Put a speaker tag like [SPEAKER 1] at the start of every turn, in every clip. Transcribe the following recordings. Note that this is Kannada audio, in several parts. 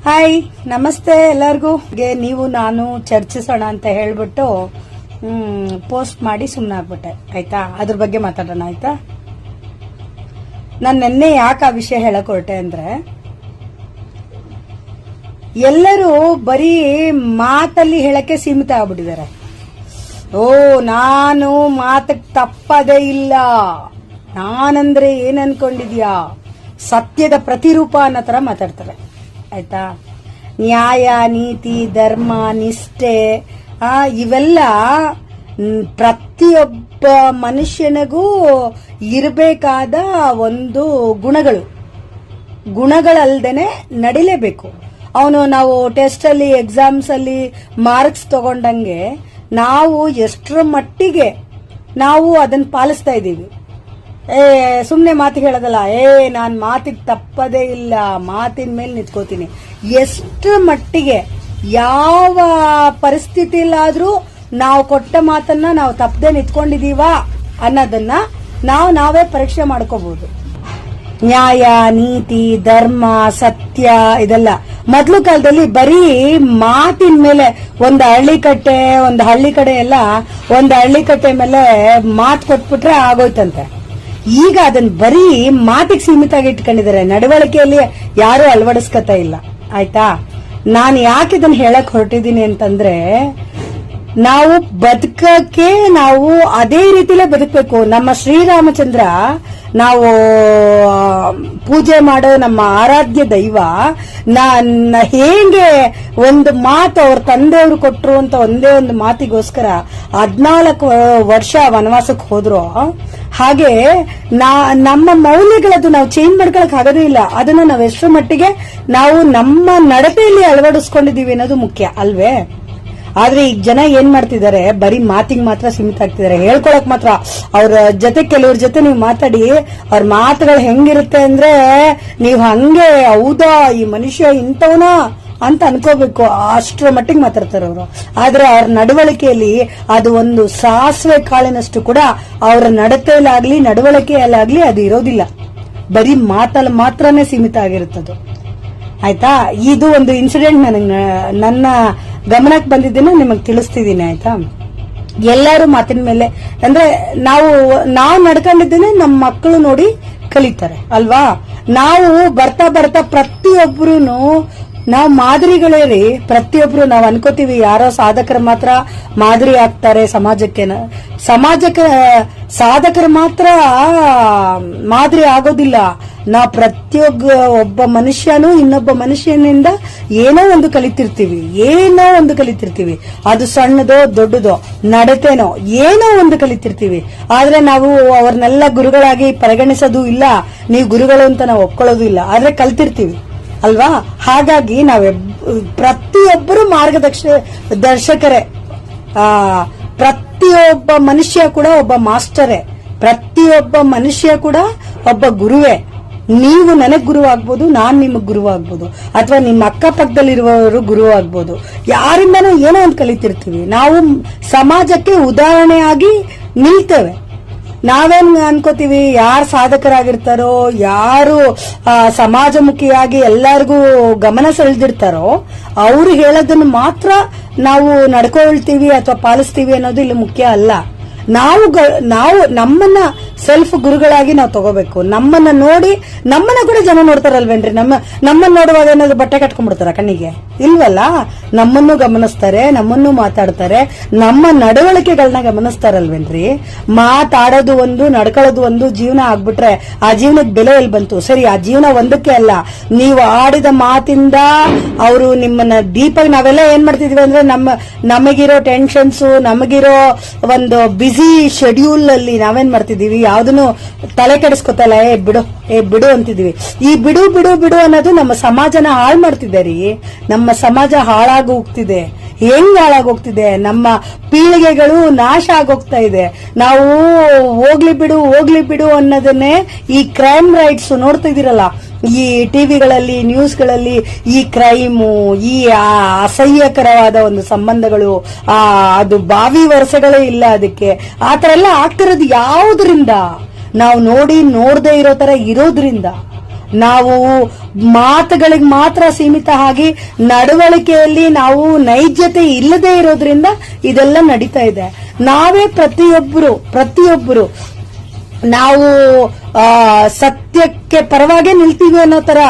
[SPEAKER 1] ಹಾಯ್, ನಮಸ್ತೆ ಎಲ್ಲರಿಗೂ. ನೀವು ನಾನು ಚರ್ಚಿಸೋಣ ಅಂತ ಹೇಳ್ಬಿಟ್ಟು ಪೋಸ್ಟ್ ಮಾಡಿ ಸುಮ್ಮನಾಗ್ಬಿಟ್ಟೆ. ಆಯ್ತಾ, ಅದ್ರ ಬಗ್ಗೆ ಮಾತಾಡೋಣ. ಆಯ್ತಾ, ನಾನು ನಿನ್ನೆ ಯಾಕೆ ಆ ವಿಷಯ ಹೇಳಕ್ ಹೊರಟೆ ಅಂದ್ರೆ, ಎಲ್ಲರೂ ಬರೀ ಮಾತಲ್ಲಿ ಹೇಳಕ್ಕೆ ಸೀಮಿತ ಆಗ್ಬಿಟ್ಟಿದ್ದಾರೆ. ನಾನು ಮಾತಕ್ಕೆ ತಪ್ಪದೇ ಇಲ್ಲ, ನಾನಂದ್ರೆ ಏನ್ ಅನ್ಕೊಂಡಿದ್ಯಾ, ಸತ್ಯದ ಪ್ರತಿರೂಪ ಅನ್ನೋ ತರ ಮಾತಾಡ್ತಾರೆ. ಆಯ್ತಾ, ನ್ಯಾಯ, ನೀತಿ, ಧರ್ಮ, ನಿಷ್ಠೆ ಇವೆಲ್ಲ ಪ್ರತಿಯೊಬ್ಬ ಮನುಷ್ಯನಿಗೂ ಇರಬೇಕಾದ ಒಂದು ಗುಣಗಳಲ್ದೇನೆ ನಡಿಲೇಬೇಕು. ನಾವು ಟೆಸ್ಟ್ ಅಲ್ಲಿ, ಎಕ್ಸಾಮ್ಸ್ ಅಲ್ಲಿ ಮಾರ್ಕ್ಸ್ ತಗೊಂಡಂಗೆ ನಾವು ಎಷ್ಟರ ಮಟ್ಟಿಗೆ ನಾವು ಅದನ್ನ ಪಾಲಿಸ್ತಾ ಇದ್ದೀವಿ. ಸುಮ್ನೆ ಮಾತಿಗೆ ಹೇಳೋದಲ್ಲ, ನಾನ್ ಮಾತಿಗೆ ತಪ್ಪದೇ ಇಲ್ಲ, ಮಾತಿನ ಮೇಲೆ ನಿಂತ್ಕೋತೀನಿ. ಎಷ್ಟರ ಮಟ್ಟಿಗೆ ಯಾವ ಪರಿಸ್ಥಿತಿಲಾದ್ರೂ ನಾವು ಕೊಟ್ಟ ಮಾತನ್ನ ನಾವು ತಪ್ಪದೆ ನಿಂತ್ಕೊಂಡಿದೀವ ಅನ್ನೋದನ್ನ ನಾವೇ ಪರೀಕ್ಷೆ ಮಾಡ್ಕೋಬಹುದು. ನ್ಯಾಯ, ನೀತಿ, ಧರ್ಮ, ಸತ್ಯ ಇದೆಲ್ಲ ಮೊದಲು ಕಾಲದಲ್ಲಿ ಬರೀ ಮಾತಿನ ಮೇಲೆ ಒಂದು ಹಳ್ಳಿ ಕಡೆ ಎಲ್ಲ ಒಂದು ಹಳ್ಳಿ ಕಟ್ಟೆ ಮೇಲೆ ಮಾತು ಕೊಟ್ಬಿಟ್ರೆ ಆಗೋಯ್ತಂತೆ. ಈಗ ಅದನ್ನ ಬರೀ ಮಾತಿಗೆ ಸೀಮಿತ ಆಗಿ ಇಟ್ಕೊಂಡಿದ್ದಾರೆ, ನಡವಳಿಕೆಯಲ್ಲಿ ಯಾರು ಅಳವಡಿಸ್ಕೊತಾ ಇಲ್ಲ. ಆಯ್ತಾ, ನಾನು ಯಾಕೆ ಇದನ್ನ ಹೇಳಕ್ ಹೊರಟಿದ್ದೀನಿ ಅಂತಂದ್ರೆ, ನಾವು ಬದುಕಕ್ಕೆ ನಾವು ಅದೇ ರೀತಿಲೇ ಬದುಕಬೇಕು. ನಮ್ಮ ಶ್ರೀರಾಮಚಂದ್ರ, ನಾವು ಪೂಜೆ ಮಾಡೋ ನಮ್ಮ ಆರಾಧ್ಯ ದೈವ ಹೇಗೆ ಒಂದು ಮಾತು ಅವ್ರ ತಂದೆಯವರು ಕೊಟ್ರು ಅಂತ ಒಂದೇ ಒಂದು ಮಾತಿಗೋಸ್ಕರ 14 ವರ್ಷ ವನವಾಸಕ್ಕೆ ಹೋದ್ರು, ಹಾಗೆ ನಮ್ಮ ಮೌಲ್ಯಗಳದ್ದು ನಾವು ಚೇಂಜ್ ಮಾಡ್ಕೊಳಕ್ ಆಗೋದೇ ಇಲ್ಲ. ಅದನ್ನ ನಾವು ಎಷ್ಟರ ಮಟ್ಟಿಗೆ ನಾವು ನಮ್ಮ ನಡತೆಯಲ್ಲಿ ಅಳವಡಿಸ್ಕೊಂಡಿದೀವಿ ಅನ್ನೋದು ಮುಖ್ಯ ಅಲ್ವೇ. ಆದ್ರೆ ಈಗ ಜನ ಏನ್ ಮಾಡ್ತಿದ್ದಾರೆ, ಬರೀ ಮಾತಿಗೆ ಮಾತ್ರ ಸೀಮಿತ ಆಗ್ತಿದ್ದಾರೆ, ಹೇಳ್ಕೊಳಕ್ ಮಾತ್ರ. ಅವ್ರ ಜೊತೆ ಕೆಲವ್ರ ಜೊತೆ ನೀವು ಮಾತಾಡಿ, ಅವ್ರ ಮಾತುಗಳು ಹೆಂಗಿರುತ್ತೆ ಅಂದ್ರೆ, ನೀವು ಹಂಗೆ ಹೌದಾ ಈ ಮನುಷ್ಯ ಇಂಥವನ ಅಂತ ಅನ್ಕೋಬೇಕು, ಅಷ್ಟರ ಮಟ್ಟಿಗೆ ಮಾತಾಡ್ತಾರೆ ಅವರು. ಆದ್ರೆ ಅವ್ರ ನಡವಳಿಕೆಯಲ್ಲಿ ಅದು ಒಂದು ಸಾಸಿವೆ ಕಾಳಿನಷ್ಟು ಕೂಡ ಅವರ ನಡತೆಯಲ್ಲಾಗ್ಲಿ ನಡವಳಿಕೆಯಲ್ಲಾಗ್ಲಿ ಅದು ಇರೋದಿಲ್ಲ. ಬರೀ ಮಾತಲ್ಲಿ ಮಾತ್ರನೇ ಸೀಮಿತ ಆಗಿರುತ್ತದು. ಆಯ್ತಾ, ಇದು ಒಂದು ಇನ್ಸಿಡೆಂಟ್ ನನ್ನ ಗಮನಕ್ಕೆ ಬಂದಿದ್ದೇನೆ, ನಿಮಗೆ ತಿಳಿಸ್ತಿದ್ದೀನಿ. ಆಯ್ತಾ, ಎಲ್ಲರೂ ಮಾತಿನ ಮೇಲೆ ಅಂದ್ರೆ ನಾವು ನಡ್ಕೊಂಡಿದ್ದೇನೆ ನಮ್ಮ ಮಕ್ಕಳು ನೋಡಿ ಕಲಿತಾರೆ ಅಲ್ವಾ. ನಾವು ಬರ್ತಾ ಪ್ರತಿಯೊಬ್ಬರು ನಾವು ಮಾದರಿಗಳೇ ರೀ. ಪ್ರತಿಯೊಬ್ರು ನಾವು ಅನ್ಕೋತೀವಿ ಯಾರೋ ಸಾಧಕರು ಮಾತ್ರ ಮಾದರಿ ಆಗ್ತಾರೆ ಸಮಾಜಕ್ಕೆ ಸಾಧಕರು ಮಾತ್ರ ಮಾದರಿ ಆಗೋದಿಲ್ಲ. ನಾವು ಒಬ್ಬ ಮನುಷ್ಯನು ಇನ್ನೊಬ್ಬ ಮನುಷ್ಯನಿಂದ ಏನೋ ಒಂದು ಕಲಿತಿರ್ತೀವಿ. ಅದು ಸಣ್ಣದೋ ದೊಡ್ಡದೋ ನಡತೆನೋ ಏನೋ ಒಂದು ಕಲಿತಿರ್ತೀವಿ. ಆದ್ರೆ ನಾವು ಅವ್ರನ್ನೆಲ್ಲ ಗುರುಗಳಾಗಿ ಪರಿಗಣಿಸೋದು ಇಲ್ಲ, ನೀವು ಗುರುಗಳು ಅಂತ ನಾವು ಒಪ್ಕೊಳ್ಳೋದು ಇಲ್ಲ, ಆದ್ರೆ ಕಲ್ತಿರ್ತೀವಿ ಅಲ್ವಾ. ಹಾಗಾಗಿ ಪ್ರತಿಯೊಬ್ಬರು ದರ್ಶಕರೇ. ಪ್ರತಿಯೊಬ್ಬ ಮನುಷ್ಯ ಕೂಡ ಒಬ್ಬ ಮಾಸ್ಟರೇ, ಪ್ರತಿಯೊಬ್ಬ ಮನುಷ್ಯ ಕೂಡ ಒಬ್ಬ ಗುರುವೇ. ನೀವು ನನಗ್ ಗುರು ಆಗ್ಬೋದು, ನಾನ್ ನಿಮಗ್ ಗುರು ಆಗ್ಬೋದು, ಅಥವಾ ನಿಮ್ಮ ಅಕ್ಕಪಕ್ಕದಲ್ಲಿರುವವರು ಗುರು ಆಗ್ಬೋದು. ಯಾರಿಂದನೂ ಏನೋ ಒಂದು ಕಲಿತಿರ್ತೀವಿ. ನಾವು ಸಮಾಜಕ್ಕೆ ಉದಾಹರಣೆಯಾಗಿ ನಿಲ್ತೇವೆ. ನಾವೇನ್ ಅನ್ಕೋತೀವಿ, ಯಾರು ಸಾಧಕರಾಗಿರ್ತಾರೋ, ಯಾರು ಸಮಾಜಮುಖಿಯಾಗಿ ಎಲ್ಲರಿಗೂ ಗಮನ ಸೆಳೆದಿರ್ತಾರೋ ಅವ್ರು ಹೇಳೋದನ್ನು ಮಾತ್ರ ನಾವು ನಡ್ಕೊಳ್ತೀವಿ ಅಥವಾ ಪಾಲಿಸ್ತೀವಿ ಅನ್ನೋದು ಇಲ್ಲಿ ಮುಖ್ಯ ಅಲ್ಲ. ನಾವು ನಮ್ಮನ್ನ ಸೆಲ್ಫ್ ಗುರುಗಳಾಗಿ ನಾವು ತಗೋಬೇಕು. ನಮ್ಮನ್ನ ನೋಡಿ ನಮ್ಮನ್ನ ಕೂಡ ಜನ ನೋಡ್ತಾರಲ್ವೇನ್ರಿ. ನಮ್ಮನ್ನ ನೋಡುವಾಗ ಏನಾದ್ರು ಬಟ್ಟೆ ಕಟ್ಕೊಂಡ್ಬಿಡ್ತಾರ ಕಣ್ಣಿಗೆ? ಇಲ್ವಲ್ಲ. ನಮ್ಮನ್ನು ಗಮನಿಸ್ತಾರೆ, ನಮ್ಮನ್ನು ಮಾತಾಡ್ತಾರೆ, ನಮ್ಮ ನಡವಳಿಕೆಗಳನ್ನ ಗಮನಿಸ್ತಾರಲ್ವೇನ್ರಿ. ಮಾತಾಡೋದು ಒಂದು, ನಡ್ಕೊಳ್ಳೋದು ಒಂದು ಜೀವನ ಆಗ್ಬಿಟ್ರೆ ಆ ಜೀವನಕ್ಕೆ ಬೆಲೆ ಎಲ್ಲಿ ಬಂತು? ಸರಿ, ಆ ಜೀವನ ಒಂದಕ್ಕೆ ಅಲ್ಲ, ನೀವು ಆಡಿದ ಮಾತಿಂದ ಅವರು ನಿಮ್ಮನ್ನ ಡೀಪಾಗಿ ನಾವೆಲ್ಲ ಏನ್ ಮಾಡ್ತಿದೀವಿ ಅಂದ್ರೆ, ನಮಗಿರೋ ಟೆನ್ಷನ್ಸ್, ನಮಗಿರೋ ಒಂದು ಬಿಸಿ ಶೆಡ್ಯೂಲ್ ಅಲ್ಲಿ ನಾವೇನ್ ಮಾಡ್ತಿದೀವಿ, ಯಾವ್ದನ್ನು ತಲೆ ಕೆಡಿಸ್ಕೊತಲ್ಲ, ಬಿಡು ಅಂತಿದೀವಿ. ಈ ಬಿಡು ಅನ್ನೋದು ನಮ್ಮ ಸಮಾಜನ ಹಾಳು ಮಾಡ್ತಿದೆ. ನಮ್ಮ ಸಮಾಜ ಹಾಳಾಗಿ ಹೋಗ್ತಿದೆ. ಹೆಂಗ್ ಹಾಳಾಗೋಗ್ತಿದೆ? ನಮ್ಮ ಪೀಳಿಗೆಗಳು ನಾಶ ಆಗೋಗ್ತಾ ಇದೆ. ನಾವು ಹೋಗ್ಲಿ ಬಿಡು ಅನ್ನೋದನ್ನೇ ಈ ಕ್ರೈಮ್ ರೈಟ್ಸ್ ನೋಡ್ತಿದಿರಲ್ಲ, ಈ ಟಿವಿಗಳಲ್ಲಿ, ನ್ಯೂಸ್ಗಳಲ್ಲಿ ಈ ಕ್ರೈಮು, ಈ ಅಸಹ್ಯಕರವಾದ ಒಂದು ಸಂಬಂಧಗಳು, ಅದು ಬಾವಿ ವರ್ಷಗಳೇ ಇಲ್ಲ ಅದಕ್ಕೆ. ಆತರ ಎಲ್ಲ ಆಗ್ತಿರೋದು ಯಾವುದರಿಂದ? ನಾವು ನೋಡದೇ ಇರೋ ತರ ಇರೋದ್ರಿಂದ. ನಾವು ಮಾತುಗಳಿಗೆ ಮಾತ್ರ ಸೀಮಿತ ಆಗಿ ನಡವಳಿಕೆಯಲ್ಲಿ ನಾವು ನೈಜತೆ ಇಲ್ಲದೆ ಇರೋದ್ರಿಂದ ಇದೆಲ್ಲ ನಡೀತಾ ಇದೆ. ನಾವೇ ಪ್ರತಿಯೊಬ್ಬರು ನಾವು ಸತ್ಯಕ್ಕೆ ಪರವಾಗೇ ನಿಲ್ತೀವಿ ಅನ್ನೋ ತರ,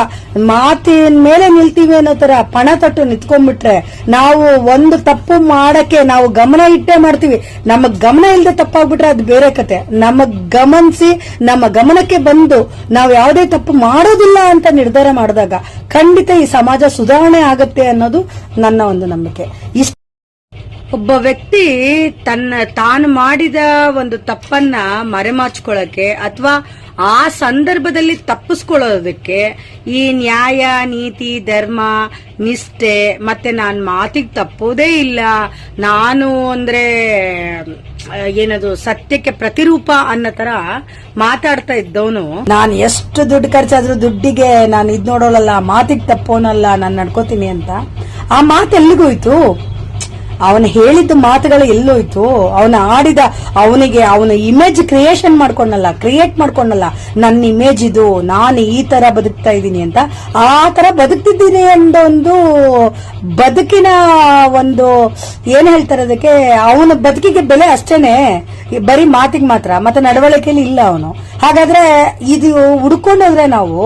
[SPEAKER 1] ಮಾತಿನ ಮೇಲೆ ನಿಲ್ತೀವಿ ಅನ್ನೋ ತರ ಪಣ ತೊಟ್ಟು ನಿಂತ್ಕೊಂಡ್ಬಿಟ್ರೆ ನಾವು ಒಂದು ತಪ್ಪು ಮಾಡಕ್ಕೆ ನಾವು ಗಮನ ಇಟ್ಟೇ ಮಾಡ್ತೀವಿ. ನಮಗ್ ಗಮನ ಇಲ್ಲದೆ ತಪ್ಪಾಗ್ಬಿಟ್ರೆ ಅದು ಬೇರೆ ಕತೆ. ನಮಗ್ ಗಮನಿಸಿ ನಮ್ಮ ಗಮನಕ್ಕೆ ಬಂದು ನಾವು ಯಾವುದೇ ತಪ್ಪು ಮಾಡೋದಿಲ್ಲ ಅಂತ ನಿರ್ಧಾರ ಮಾಡಿದಾಗ ಖಂಡಿತ ಈ ಸಮಾಜ ಸುಧಾರಣೆ ಆಗತ್ತೆ ಅನ್ನೋದು ನನ್ನ ಒಂದು ನಂಬಿಕೆ. ಒಬ್ಬ ವ್ಯಕ್ತಿ ತಾನು ಮಾಡಿದ ಒಂದು ತಪ್ಪನ್ನ ಮರೆಮಾಚ್ಕೊಳ್ಳಕ್ಕೆ ಅಥವಾ ಆ ಸಂದರ್ಭದಲ್ಲಿ ತಪ್ಪಿಸ್ಕೊಳ್ಳೋದಕ್ಕೆ ಈ ನ್ಯಾಯ, ನೀತಿ, ಧರ್ಮ, ನಿಷ್ಠೆ ಮತ್ತೆ ನಾನು ಮಾತಿಗೆ ತಪ್ಪೋದೇ ಇಲ್ಲ, ನಾನು ಅಂದ್ರೆ ಏನದು ಸತ್ಯಕ್ಕೆ ಪ್ರತಿರೂಪ ಅನ್ನೋ ತರ ಮಾತಾಡ್ತಾ ಇದ್ದವನು, ನಾನು ಎಷ್ಟು ದುಡ್ಡು ಖರ್ಚಾದ್ರೂ ದುಡ್ಡಿಗೆ ನಾನು ಇದ್ ನೋಡೋಳಲ್ಲ, ಮಾತಿಗೆ ತಪ್ಪೋನಲ್ಲ, ನಾನು ನಡ್ಕೋತೀನಿ ಅಂತ ಆ ಮಾತು ಎಲ್ಲಿಗೋಯ್ತು? ಅವನು ಹೇಳಿದ ಮಾತುಗಳು ಎಲ್ಲೋಯ್ತು? ಅವನ ಆಡಿದ ಅವನ ಇಮೇಜ್ ಕ್ರಿಯೇಟ್ ಮಾಡ್ಕೊಂಡಲ್ಲ, ನನ್ನ ಇಮೇಜ್ ಇದು, ನಾನು ಈ ತರ ಬದುಕ್ತಾ ಇದ್ದೀನಿ ಅಂತ. ಆ ತರ ಬದುಕ್ತಿದ್ದೀನಿ ಅನ್ನೋ ಒಂದು ಬದುಕಿನ ಒಂದು ಏನ್ ಹೇಳ್ತಾರೆ ಅದಕ್ಕೆ, ಅವನ ಬದುಕಿಗೆ ಬೆಲೆ ಅಷ್ಟೇನೆ, ಬರೀ ಮಾತಿಗೆ ಮಾತ್ರ, ಮತ್ತೆ ನಡವಳಿಕೆಯಲ್ಲಿ ಇಲ್ಲ ಅವನು. ಹಾಗಾದ್ರೆ ಇದು ಹುಡ್ಕೊಂಡೋದ್ರೆ ನಾವು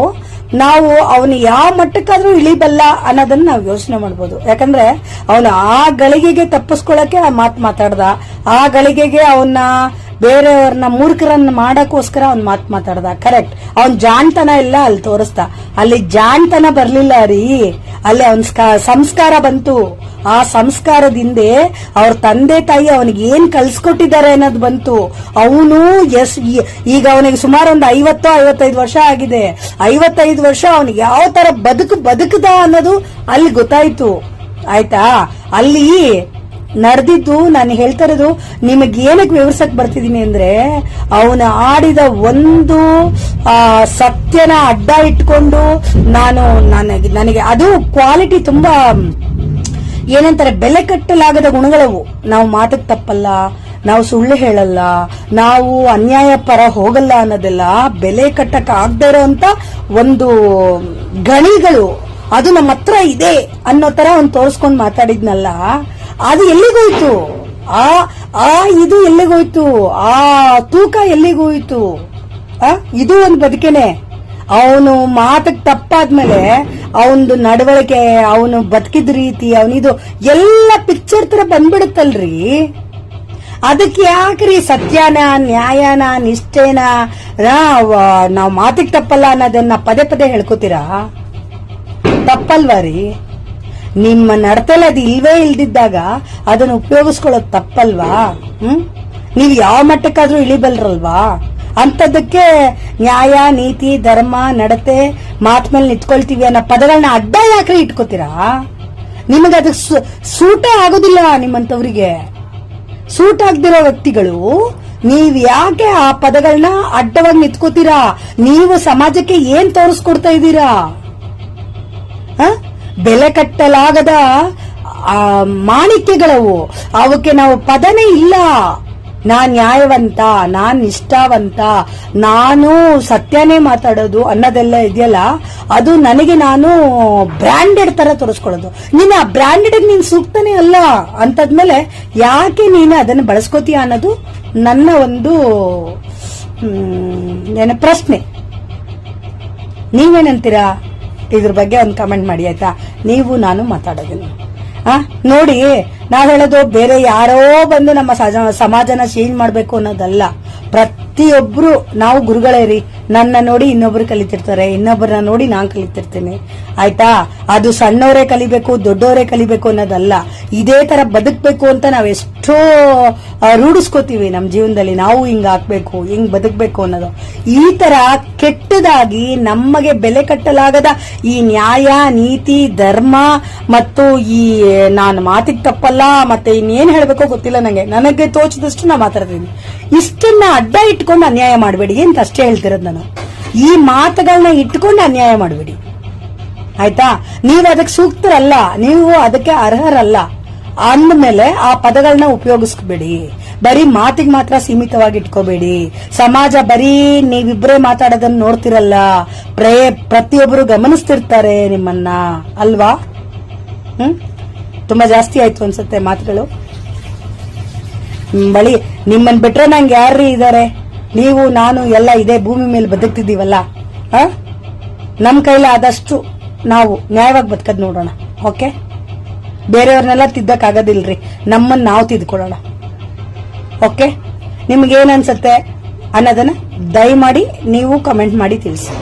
[SPEAKER 1] ಅವನು ಯಾವ ಮಟ್ಟಕ್ಕಾದ್ರೂ ಇಳಿಬಲ್ಲ ಅನ್ನೋದನ್ನ ನಾವು ಯೋಚನೆ ಮಾಡ್ಬೋದು. ಯಾಕಂದ್ರೆ ಅವನು ಆ ಗಳಿಗೆಗೆ ತಪ್ಪಿಸ್ಕೊಳಕ್ಕೆ ಆ ಮಾತಾಡ್ದ, ಆ ಗಳಿಗೆಗೆ ಅವನ್ನ ಬೇರೆಯವ್ರನ್ನ ಮೂರ್ಖರನ್ನ ಮಾಡಕ್ಕೋಸ್ಕರ ಅವ್ನ್ ಮಾತಾಡ್ದ. ಕರೆಕ್ಟ್, ಅವನ್ ಜಾಣ್ತನ ಇಲ್ಲ ಅಲ್ಲಿ ತೋರಿಸ್ದ. ಅಲ್ಲಿ ಜಾಣ್ತನ ಬರ್ಲಿಲ್ಲ ರೀ, ಅಲ್ಲಿ ಅವನ್ ಸಂಸ್ಕಾರ ಬಂತು. ಆ ಸಂಸ್ಕಾರದಿಂದ ಅವ್ರ ತಂದೆ ತಾಯಿ ಅವನಿಗೆ ಏನ್ ಕಲ್ಸ್ಕೊಟ್ಟಿದ್ದಾರೆ ಅನ್ನೋದು ಬಂತು. ಅವನು ಈಗ ಅವನಿಗೆ ಸುಮಾರು ಒಂದು 50-55 ವರ್ಷ ಆಗಿದೆ. 55 ವರ್ಷ ಅವನಿಗೆ ಯಾವ ತರ ಬದುಕದ ಅನ್ನೋದು ಅಲ್ಲಿ ಗೊತ್ತಾಯ್ತು. ಆಯ್ತಾ? ಅಲ್ಲಿ ನಡೆದಿದ್ದು ನಾನು ಹೇಳ್ತಾ ಇರೋದು ನಿಮಗೆ ಏನಕ್ಕೆ ವಿವರಿಸಕ್ ಬರ್ತಿದ್ದೀನಿ ಅಂದ್ರೆ, ಅವನು ಆಡಿದ ಒಂದು ಸತ್ಯನ ಅಡ್ಡ ಇಟ್ಕೊಂಡು ನನಗೆ ಅದು ಕ್ವಾಲಿಟಿ ತುಂಬಾ ಏನಂತಾರೆ, ಬೆಲೆ ಕಟ್ಟಲಾಗದ ಗುಣಗಳವು. ನಾವು ಮಾತಕ್ಕೆ ತಪ್ಪಲ್ಲ, ನಾವು ಸುಳ್ಳು ಹೇಳಲ್ಲ, ನಾವು ಅನ್ಯಾಯ ಪರ ಹೋಗಲ್ಲ ಅನ್ನೋದೆಲ್ಲ ಬೆಲೆ ಕಟ್ಟಕ್ ಆಗದೆ ಇರೋಂತ ಒಂದು ಗಣಿಗಳು. ಅದು ನಮ್ಮ ಹತ್ರ ಇದೆ ಅನ್ನೋ ತರ ಅವ್ನು ತೋರಿಸ್ಕೊಂಡ್ ಮಾತಾಡಿದ್ನಲ್ಲ, ಅದು ಎಲ್ಲಿಗೋಯ್ತು? ಇದು ಎಲ್ಲಿಗೋಯ್ತು? ಆ ತೂಕ ಎಲ್ಲಿಗೋಯ್ತು? ಇದು ಒಂದು ಬದುಕೇನೆ. ಅವನು ಮಾತಕ್ ತಪ್ಪಾದ್ಮೇಲೆ ಅವನದು ನಡವಳಿಕೆ, ಅವನು ಬದುಕಿದ ರೀತಿ, ಅವನಿದು ಎಲ್ಲ ಪಿಕ್ಚರ್ ತರ ಬಂದ್ಬಿಡುತ್ತಲ್ರಿ. ಅದಕ್ಕೆ ಯಾಕ್ರಿ ಸತ್ಯನ, ನ್ಯಾಯನ, ನಿಷ್ಠೆನ ನಾವು ಮಾತಿಗೆ ತಪ್ಪಲ್ಲ ಅನ್ನೋದನ್ನ ಪದೇ ಪದೇ ಹೇಳ್ಕೊತೀರಾ? ತಪ್ಪಲ್ವಾ ರೀ? ನಿಮ್ಮ ನಡತೆಲ್ಲ ಅದು ಇಲ್ವೇ ಇಲ್ದಿದ್ದಾಗ ಅದನ್ನ ಉಪಯೋಗಿಸ್ಕೊಳ್ಳೋದು ತಪ್ಪಲ್ವಾ? ನೀವ್ ಯಾವ ಮಟ್ಟಕ್ಕಾದ್ರೂ ಇಳಿಬಲ್ರಲ್ವಾ? ಅಂತದಕ್ಕೆ ನ್ಯಾಯ, ನೀತಿ, ಧರ್ಮ, ನಡತೆ, ಮಾತ್ ಮೇಲೆ ನಿಂತ್ಕೊಳ್ತೀವಿ ಅನ್ನೋ ಪದಗಳನ್ನ ಅಡ್ಡ ಯಾಕ್ರಿ ಇಟ್ಕೋತೀರಾ? ನಿಮಗೆ ಅದಕ್ಕೆ ಸೂಟ ಆಗೋದಿಲ್ಲ. ನಿಮ್ಮಂತವ್ರಿಗೆ ಸೂಟ್ ಆಗದಿರೋ ವ್ಯಕ್ತಿಗಳು ನೀವ್ ಯಾಕೆ ಆ ಪದಗಳನ್ನ ಅಡ್ಡವಾಗಿ ನಿಂತ್ಕೋತೀರಾ? ನೀವು ಸಮಾಜಕ್ಕೆ ಏನ್ ತೋರಿಸ್ಕೊಡ್ತಾ ಇದ್ದೀರಾ? ಬೆಲೆ ಕಟ್ಟಲಾಗದ ಮಾಣಿಕ್ಯಗಳವು. ಅವಕ್ಕೆ ನಾವು ಪದನೇ ಇಲ್ಲ. ನಾನ್ ನ್ಯಾಯವಂತ, ನಾನ್ ನಿಷ್ಠಾವಂತ, ನಾನು ಸತ್ಯನೇ ಮಾತಾಡೋದು ಅನ್ನೋದೆಲ್ಲ ಇದೆಯಲ್ಲ, ಅದು ನನಗೆ ನಾನು ಬ್ರಾಂಡೆಡ್ ತರ ತೋರಿಸ್ಕೊಳ್ಳೋದು. ನೀನು ಆ ಬ್ರಾಂಡೆಡ್ ನೀನ್ ಸೂಕ್ತನೇ ಅಲ್ಲ ಅಂತದ್ಮೇಲೆ ಯಾಕೆ ನೀನು ಅದನ್ನ ಬಳಸ್ಕೋತೀಯ ಅನ್ನೋದು ನನ್ನ ಒಂದು ಪ್ರಶ್ನೆ. ನೀವೇನಂತೀರಾ? ಇದ್ರ ಬಗ್ಗೆ ಒಂದು ಕಮೆಂಟ್ ಮಾಡಿ ಆಯ್ತಾ? ನೀವು ನಾನು ಮಾತಾಡೋದಿಲ್ಲ. ನೋಡಿ, ನಾವ್ ಹೇಳೋದು ಬೇರೆ ಯಾರೋ ಬಂದು ನಮ್ಮ ಸಮಾಜನ ಚೇಂಜ್ ಮಾಡ್ಬೇಕು ಅನ್ನೋದಲ್ಲ. ಪ್ರತಿಯೊಬ್ರು ನಾವು ಗುರುಗಳೇ ರೀ. ನನ್ನ ನೋಡಿ ಇನ್ನೊಬ್ರು ಕಲಿತಿರ್ತಾರೆ, ಇನ್ನೊಬ್ಬರನ್ನ ನೋಡಿ ನಾನ್ ಕಲಿತಿರ್ತೀನಿ. ಆಯ್ತಾ? ಅದು ಸಣ್ಣವರೇ ಕಲಿಬೇಕು, ದೊಡ್ಡವರೇ ಕಲಿಬೇಕು ಅನ್ನೋದಲ್ಲ. ಇದೇ ತರ ಬದುಕ್ಬೇಕು ಅಂತ ನಾವ್ ಎಷ್ಟೋ ರೂಢಿಸ್ಕೋತೀವಿ ನಮ್ ಜೀವನದಲ್ಲಿ. ನಾವು ಹಿಂಗ್ ಹಾಕ್ಬೇಕು, ಹಿಂಗ್ ಬದುಕ್ಬೇಕು ಅನ್ನೋದು. ಈ ತರ ಕೆಟ್ಟದಾಗಿ ನಮಗೆ ಬೆಲೆ ಕಟ್ಟಲಾಗದ ಈ ನ್ಯಾಯ, ನೀತಿ, ಧರ್ಮ ಮತ್ತು ಈ ನಾನು ಮಾತಿಗೆ ತಪ್ಪಲ್ಲ, ಮತ್ತೆ ಇನ್ನೇನ್ ಹೇಳ್ಬೇಕೋ ಗೊತ್ತಿಲ್ಲ ನನಗೆ ತೋಚಿದಷ್ಟು ನಾ ಮಾತಾಡ್ತೀನಿ. ಇಷ್ಟನ್ನ ಅಡ್ಡ ಇಟ್ಕೊಂಡು ಅನ್ಯಾಯ ಮಾಡಬೇಡಿ ಅಂತ ಅಷ್ಟೇ ಹೇಳ್ತಿರೋದು ನಾನು. ಈ ಮಾತುಗಳನ್ನ ಇಟ್ಕೊಂಡು ಅನ್ಯಾಯ ಮಾಡಬೇಡಿ. ಆಯ್ತಾ? ನೀವು ಅದಕ್ಕೆ ಸೂಕ್ತರಲ್ಲ, ನೀವು ಅದಕ್ಕೆ ಅರ್ಹರಲ್ಲ ಅಂದ್ಮೇಲೆ ಆ ಪದಗಳನ್ನ ಉಪಯೋಗಿಸ್ಬೇಡಿ. ಬರೀ ಮಾತಿಗೆ ಮಾತ್ರ ಸೀಮಿತವಾಗಿ ಇಟ್ಕೋಬೇಡಿ. ಸಮಾಜ ಬರೀ ನೀವಿಬ್ರೇ ಮಾತಾಡೋದನ್ನ ನೋಡ್ತಿರಲ್ಲ, ಪ್ರತಿಯೊಬ್ಬರು ಗಮನಿಸ್ತಿರ್ತಾರೆ ನಿಮ್ಮನ್ನ, ಅಲ್ವಾ? ತುಂಬಾ ಜಾಸ್ತಿ ಆಯ್ತು ಅನ್ಸುತ್ತೆ ಮಾತುಗಳು. ಬಳಿ ನಿಮ್ಮನ್ ಬಿಟ್ರೆ ನಂಗೆ ಯಾರ್ರೀ ಇದಾರೆ? ನೀವು ನಾನು ಎಲ್ಲ ಇದೇ ಭೂಮಿ ಮೇಲೆ ಬದುಕ್ತಿದೀವಲ್ಲ. ನಮ್ ಕೈಲ ಆದಷ್ಟು ನಾವು ನ್ಯಾಯವಾಗಿ ಬದುಕದ್ ನೋಡೋಣ. ಓಕೆ, ಬೇರೆಯವ್ರನ್ನೆಲ್ಲ ತಿದ್ದಕ್ ಆಗೋದಿಲ್ರಿ, ನಮ್ಮನ್ನ ನಾವು ತಿದ್ಕೊಳ್ಳೋಣ. ಓಕೆ, ನಿಮ್ಗೇನ್ ಅನ್ಸುತ್ತೆ ಅನ್ನೋದನ್ನ ದಯಮಾಡಿ ನೀವು ಕಮೆಂಟ್ ಮಾಡಿ ತಿಳಿಸಿ.